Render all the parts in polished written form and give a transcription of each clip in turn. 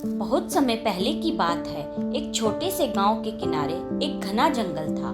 बहुत समय पहले की बात है। एक छोटे से गांव के किनारे एक घना जंगल था।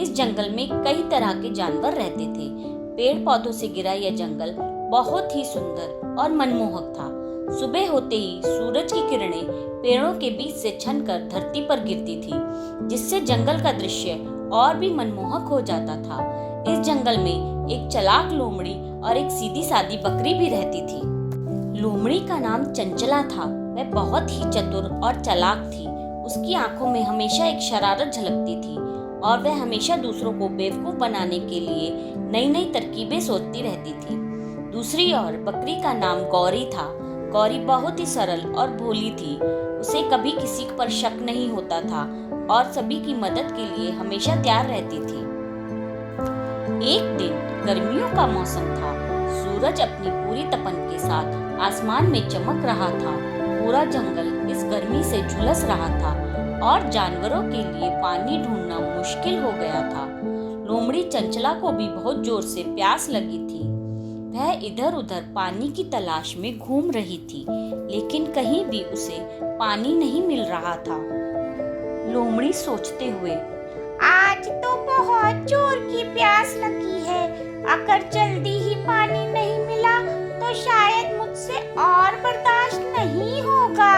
इस जंगल में कई तरह के जानवर रहते थे। पेड़ पौधों से घिरा यह जंगल बहुत ही सुंदर और मनमोहक था। सुबह होते ही सूरज की किरणें पेड़ों के बीच से छनकर धरती पर गिरती थी, जिससे जंगल का दृश्य और भी मनमोहक हो जाता था। इस जंगल में एक चालाक लोमड़ी और एक सीधी सादी बकरी भी रहती थी। लोमड़ी का नाम चंचला था। वह बहुत ही चतुर और चालाक थी। उसकी आंखों में हमेशा एक शरारत झलकती थी और वह हमेशा दूसरों को बेवकूफ बनाने के लिए नई नई तरकीबें सोचती रहती थी। दूसरी ओर बकरी का नाम गौरी था। गौरी बहुत ही सरल और भोली थी। उसे कभी किसी पर शक नहीं होता था और सभी की मदद के लिए हमेशा तैयार रहती थी। एक दिन गर्मियों का मौसम था। सूरज अपनी पूरी तपन के साथ आसमान में चमक रहा था। पूरा जंगल इस गर्मी से झुलस रहा था और जानवरों के लिए पानी ढूंढना मुश्किल हो गया था। लोमड़ी चंचला को भी बहुत जोर से प्यास लगी थी। वह इधर उधर पानी की तलाश में घूम रही थी, लेकिन कहीं भी उसे पानी नहीं मिल रहा था। लोमड़ी सोचते हुए, आज तो बहुत जोर की प्यास लगी है। अगर जल्दी ही पानी नहीं मिला तो शायद मुझसे और बर्दाश्त नहीं होगा।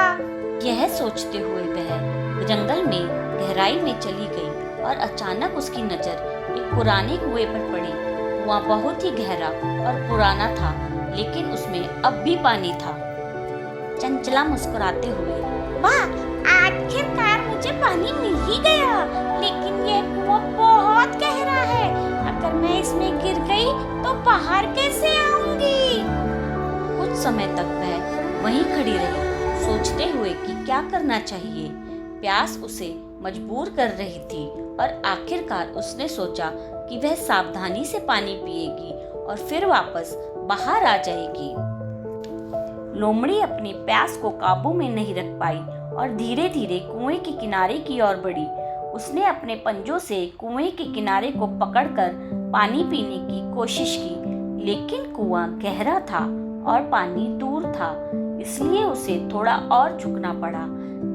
यह सोचते हुए वह जंगल में गहराई में चली गई और अचानक उसकी नजर एक पुराने कुएं पर पड़ी। कुआं बहुत ही गहरा और पुराना था, लेकिन उसमें अब भी पानी था। चंचला मुस्कुराते हुए, वाह, आखिरकार मुझे पानी मिल ही गया। लेकिन यह कुआं बहुत गहरा है। अगर मैं इसमें गिर गई तो बाहर कैसे आऊंगी? कुछ समय तक वह वहीं खड़ी रही, सोचते हुए कि क्या करना चाहिए। प्यास उसे मजबूर कर रही थी और आखिरकार उसने सोचा कि वह सावधानी से पानी पिएगी और फिर वापस बाहर आ जाएगी। लोमड़ी अपनी प्यास को काबू में नहीं रख पाई और धीरे धीरे कुएं के किनारे की ओर बढ़ी। उसने अपने पंजों से कुएं के किनारे को पकड़कर पानी पीने की कोशिश की, लेकिन कुआं गहरा था और पानी दूर था, इसलिए उसे थोड़ा और झुकना पड़ा।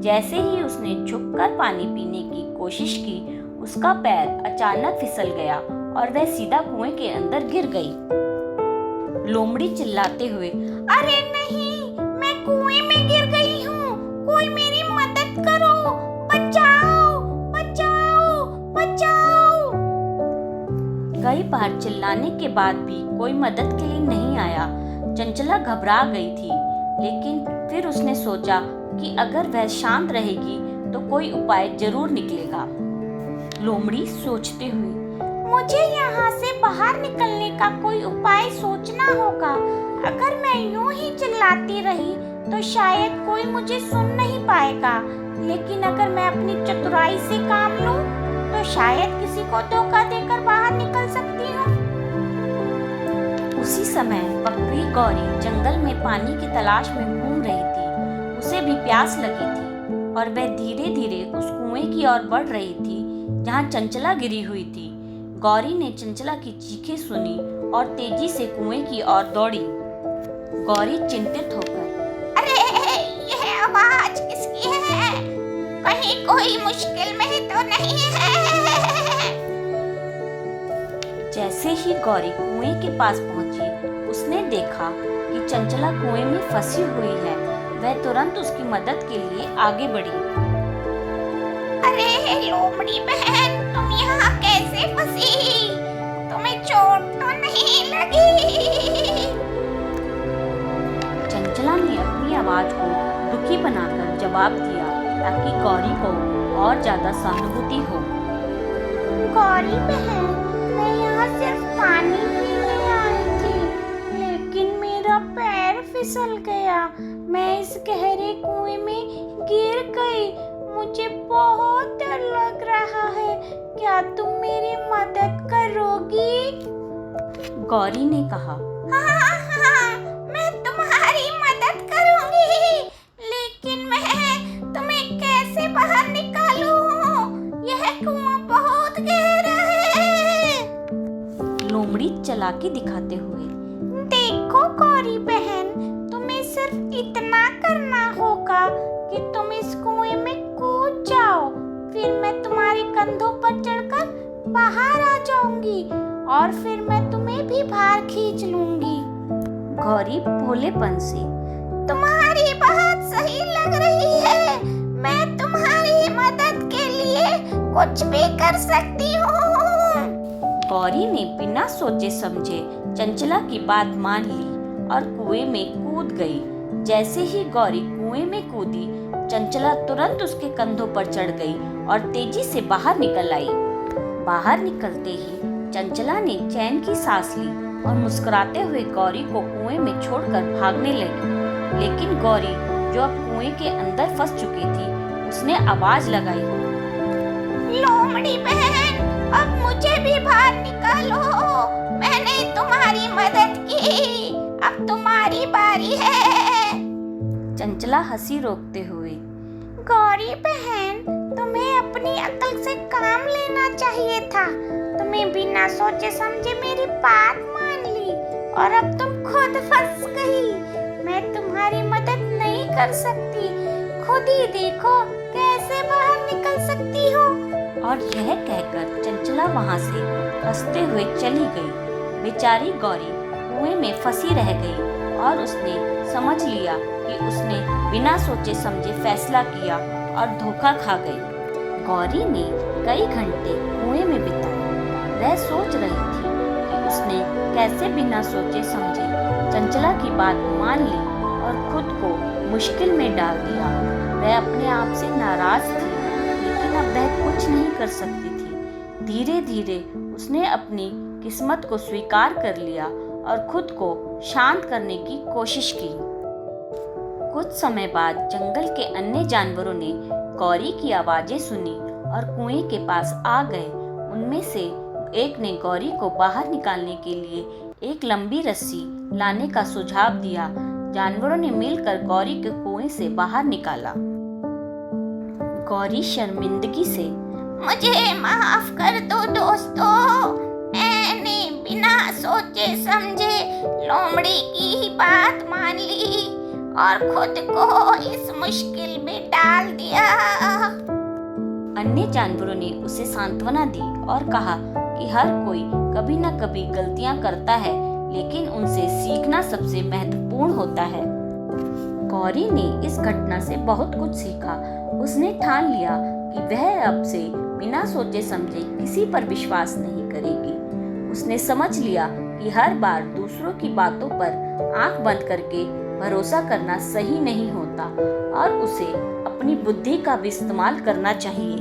जैसे ही उसने झुककर पानी पीने की कोशिश की, उसका पैर अचानक फिसल गया और वह सीधा कुएं के अंदर गिर गई। लोमड़ी चिल्लाते हुए, अरे नहीं, मैं कुएं में गिर गई हूँ। कोई मेरी मदद करो, बचाओ, बचाओ, बचाओ। कई बार चिल्लाने के बाद भी कोई मदद के लिए नहीं आया। चंचला घबरा गई थी, लेकिन फिर उसने सोचा कि अगर वह शांत रहेगी तो कोई उपाय जरूर निकलेगा। लोमड़ी सोचते हुए, मुझे यहाँ से बाहर निकलने का कोई उपाय सोचना होगा। अगर मैं यूं ही चिल्लाती रही तो शायद कोई मुझे सुन नहीं पाएगा, लेकिन अगर मैं अपनी चतुराई से काम लूं तो शायद किसी को धोखा देकर बाहर निकल सकती हूँ। उसी समय बकरी गौरी जंगल में पानी की तलाश में घूम रही थी। उसे भी प्यास लगी थी और वह धीरे धीरे उस कुएं की ओर बढ़ रही थी जहाँ चंचला गिरी हुई थी। गौरी ने चंचला की चीखें सुनी और तेजी से कुएं की ओर दौड़ी। गौरी चिंतित होकर, अरे, यह आवाज किसकी है? कहीं कोई मुश्किल में तो नहीं है? जैसे ही गौरी कुएं के पास पहुंची, उसने देखा कि चंचला कुएं में फंसी हुई है। वह तुरंत उसकी मदद के लिए आगे बढ़ी। अरे लोमड़ी बहन, तुम यहाँ कैसे फंसी? तुम्हें चोट तो नहीं लगी? चंचला ने अपनी आवाज को दुखी बनाकर जवाब दिया, ताकि गौरी को और ज्यादा सहानुभूति हो। गौरी बहन, मैं यहाँ सिर्फ पानी पीने आई थी, लेकिन मेरा पैर फिसल गया। मैं इस गहरे कुएं में गिर गई। मुझे बहुत डर लग रहा है। क्या तुम मेरी मदद करोगी? गौरी ने कहा, हाँ, मैं तुम्हारी मदद करूंगी, लेकिन मैं तुम्हें कैसे बाहर निकालूं? यह कुआं बहुत गहरा है। लोमड़ी चालाकी दिखाते हुए, देखो गौरी बहन, तुम्हें सिर्फ सिर्फ इतना करना होगा कि तुम इस कुएं में कूद जाओ, फिर मैं तुम्हारे कंधों पर चढ़कर बाहर आ जाऊंगी और फिर मैं तुम्हें भी बाहर खींच लूंगी। गौरी भोलेपन से, तुम्हारी बात सही लग रही है, मैं तुम्हारी मदद के लिए कुछ भी कर सकती हूँ। गौरी ने बिना सोचे समझे चंचला की बात मान ली और कुएं में कूद गई। जैसे ही गौरी कुएं में कूदी, चंचला तुरंत उसके कंधों पर चढ़ गई और तेजी से बाहर निकल आई। बाहर निकलते ही चंचला ने चैन की सांस ली और मुस्कुराते हुए गौरी को कुएं में छोड़कर भागने लगी। लेकिन गौरी, जो अब कुएं के अंदर फंस चुकी थी, उसने आवाज लगाई, लोमड़ी बहन, अब मुझे भी बाहर निकालो, मैंने तुम्हारी मदद की, अब तुम्हारी बारी है। चंचला हंसी रोकते हुए, गौरी बहन, तुम्हें अपनी अकल से काम लेना चाहिए था। तुम्हें बिना सोचे समझे मेरी बात मान ली और अब तुम खुद फंस गई। मैं तुम्हारी मदद नहीं कर सकती, खुद ही देखो कैसे बाहर निकल सकती हो। और यह कहकर चंचला वहां से हंसते हुए चली गई। बेचारी गौरी कुएं में फंसी रह गई और उसने समझ लिया कि उसने बिना सोचे समझे फैसला किया और धोखा खा गई। गौरी ने कई घंटे कुएं में बिताए। वह सोच रही थी कि उसने कैसे बिना सोचे समझे चंचला की बात मान ली और खुद को मुश्किल में डाल दिया। वह अपने आप से नाराज थी, लेकिन अब वह कुछ नहीं कर सकती थी। धीरे धीरे उसने अपनी किस्मत को स्वीकार कर लिया और खुद को शांत करने की कोशिश की। कुछ समय बाद जंगल के अन्य जानवरों ने गौरी की आवाजें सुनी और कुएं के पास आ गए। उनमें से एक ने गौरी को बाहर निकालने के लिए एक लंबी रस्सी लाने का सुझाव दिया। जानवरों ने मिलकर गौरी को कुएं से बाहर निकाला। गौरी शर्मिंदगी से, मुझे माफ कर दो दोस्तों, मैंने बिना सोचे समझे लोमड़ी की ही बात मान ली और खुद को इस मुश्किल में डाल दिया। अन्य जानवरों ने उसे सांत्वना दी और कहा कि हर कोई कभी न कभी गलतियां करता है, लेकिन उनसे सीखना सबसे महत्वपूर्ण होता है। गौरी ने इस घटना से बहुत कुछ सीखा। उसने ठान लिया कि वह अब से बिना सोचे समझे किसी पर विश्वास नहीं करेगी। उसने समझ लिया कि हर बार दूसरों की बातों पर आंख बंद करके भरोसा करना सही नहीं होता और उसे अपनी बुद्धि का भी इस्तेमाल करना चाहिए।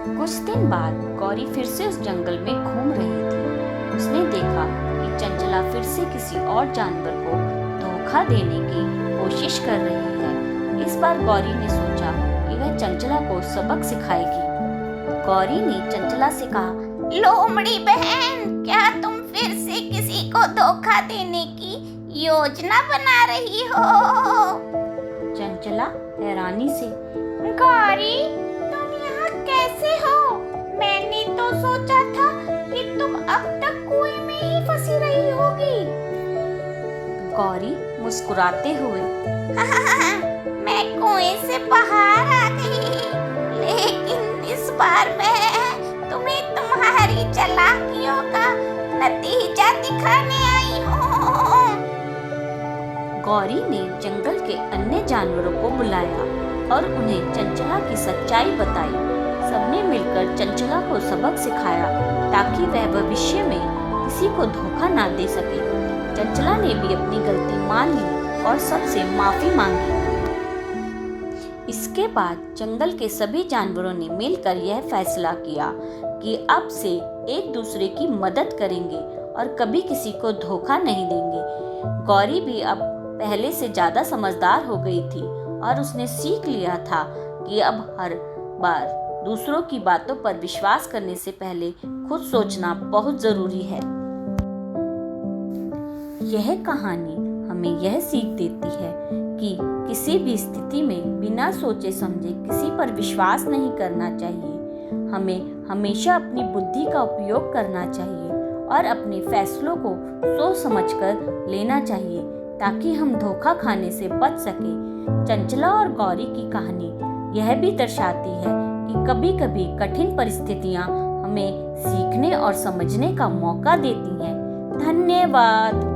कुछ दिन बाद गौरी फिर से उस जंगल में घूम रही थी। उसने देखा कि चंचला फिर से किसी और जानवर को धोखा देने की कोशिश कर रही है। इस बार गौरी ने सोचा कि वह चंचला को सबक सिखाएगी। गौरी ने चंचला से कहा, लोमड़ी बहन, क्या तुम फिर से किसी को धोखा देने की योजना बना रही हो? चंचला हैरानी से, गौरी, तुम यहाँ कैसे हो? मैंने तो सोचा था कि तुम अब तक कुएं में ही फंसी रही होगी। गौरी मुस्कुराते हुए, मैं कुएं से बाहर आ गई, लेकिन इस बार मैं तुम्हें तुम्हारी चालाकियों का नतीजा दिखाने आई हूँ। गौरी ने जंगल के अन्य जानवरों को बुलाया और उन्हें चंचला की सच्चाई बताई। सबने मिलकर चंचला को सबक सिखाया ताकि वह भविष्य में किसी को धोखा ना दे सके। चंचला ने भी अपनी गलती मान ली और सबसे माफी मांगी। इसके बाद जंगल के सभी जानवरों ने मिलकर यह फैसला किया कि अब से एक दूसरे की मदद करेंगे और कभी किसी को धोखा नहीं देंगे। गौरी भी अब पहले से ज्यादा समझदार हो गई थी और उसने सीख लिया था कि अब हर बार दूसरों की बातों पर विश्वास करने से पहले खुद सोचना बहुत जरूरी है। यह कहानी हमें यह सीख देती है कि किसी भी स्थिति में बिना सोचे समझे किसी पर विश्वास नहीं करना चाहिए। हमें हमेशा अपनी बुद्धि का उपयोग करना चाहिए और अपने फैसलों को सोच समझकर लेना चाहिए ताकि हम धोखा खाने से बच सके। चंचला और गौरी की कहानी यह भी दर्शाती है कि कभी-कभी कठिन परिस्थितियां हमें सीखने और समझने का मौका देती हैं। धन्यवाद।